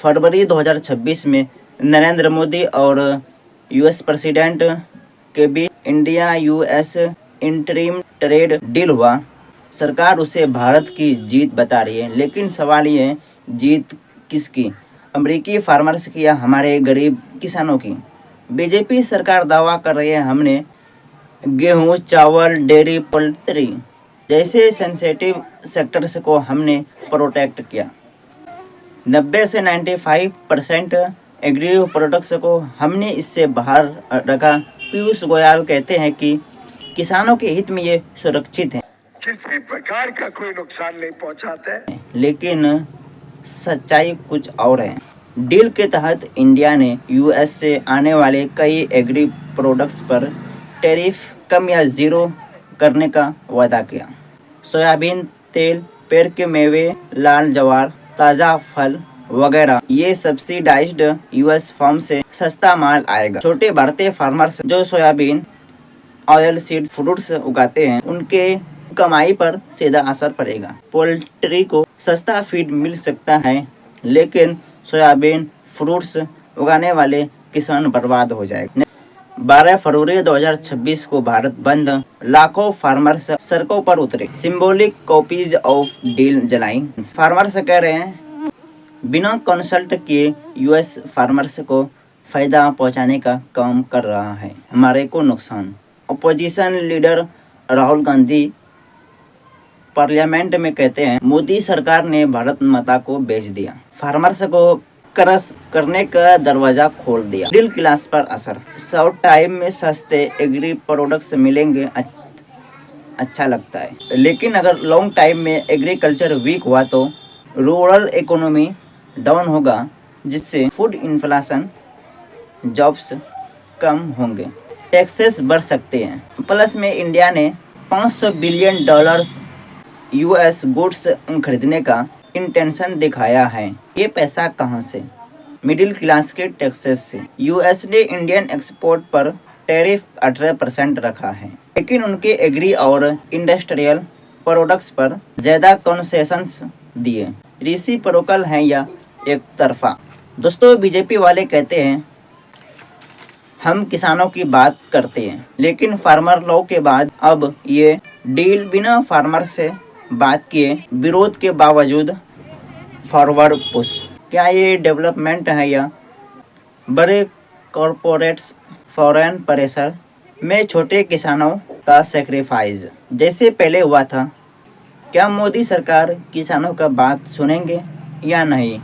फरवरी 2026 में नरेंद्र मोदी और US president के बीच India US interim trade deal हुआ। सरकार उसे भारत की जीत बता रही है, लेकिन सवाल ये है, जीत किसकी? अमेरिकी फार्मर्स की या हमारे गरीब किसानों की? बीजेपी सरकार दावा कर रही है हमने गेहूं, चावल, डेयरी, पोल्ट्री जैसे सेंसिटिव सेक्टर्स को हमने प्रोटेक्ट किया। 90 से 95% एग्री प्रोडक्ट्स को हमने इससे बाहर रखा। पीयूष गोयल कहते हैं कि किसानों के हित में ये सुरक्षित है, किसी प्रकार का कोई नुकसान नहीं पहुंचाते हैं। लेकिन सच्चाई कुछ और है। डील के तहत इंडिया ने यूएस से आने वाले कई एग्री प्रोडक्ट्स पर टैरिफ कम या ज़ीरो करने का वादा किया। सोयाबीन तेल, पेड़ के मेवे, लाल जवार, ताज़ा फल वगैरह ये सब्सिडाइज्ड यूएस फार्म से सस्ता माल आएगा। छोटे भारतीय फार्मर्स जो सोयाबीन, ऑयल सीड, फ्रूट्स उगाते हैं, उनके कमाई पर सीधा असर पड़ेगा। पोल्ट्री को सस्ता फीड मिल सकता है, लेकिन सोयाबीन, फ्रूट्स उगाने वाले किसान बर्बाद हो जाएगा। 12 फरवरी 2026 को भारत बंद, लाखों फार्मर्स सड़कों पर उतरे, सिंबॉलिक कॉपीज ऑफ डील जलाई। फार्मर्स कह रहे हैं बिना कंसल्ट किए यूएस फार्मर्स को फायदा पहुंचाने का काम कर रहा है, हमारे को नुकसान। Opposition leader Rahul Gandhi parliament में कहते हैं मोदी सरकार ने भारत माता को बेच दिया, फार्मर्स को क्रश करने का दरवाजा खोल दिया। मिडिल क्लास पर असर, शॉर्ट टाइम में सस्ते एग्री प्रोडक्ट्स मिलेंगे, अच्छा लगता है, लेकिन अगर लॉन्ग टाइम में एग्रीकल्चर वीक हुआ तो रूरल इकोनॉमी डाउन होगा, जिससे फूड इन्फ्लेशन, जॉब्स कम होंगे, टैक्सेस बढ़ सकते हैं। प्लस में इंडिया ने $500 बिलियन यूएस गुड्स खरीदने का इंटेंशन दिखाया है। ये पैसा कहां से? मिडिल क्लास के टैक्सेस से। यूएस ने इंडियन एक्सपोर्ट पर टैरिफ 18% रखा है, लेकिन उनके एग्री और इंडस्ट्रियल प्रोडक्ट्स पर ज्यादा कंसेशंस दिए। रेसिप्रोकल है या एक तरफा? दोस्तों, बीजेपी वाले कहते हैं हम किसानों की बात करते हैं, लेकिन फार्मर लॉ के बाद अब ये डील बिना फार्मर से बात किए, विरोध के बावजूद फॉरवर्ड पुश। क्या ये डेवलपमेंट है या बड़े कॉरपोरेट्स फॉरेन प्रेशर में छोटे किसानों का सेक्रीफाइस जैसे पहले हुआ था? क्या मोदी सरकार किसानों का बात सुनेंगे या नहीं?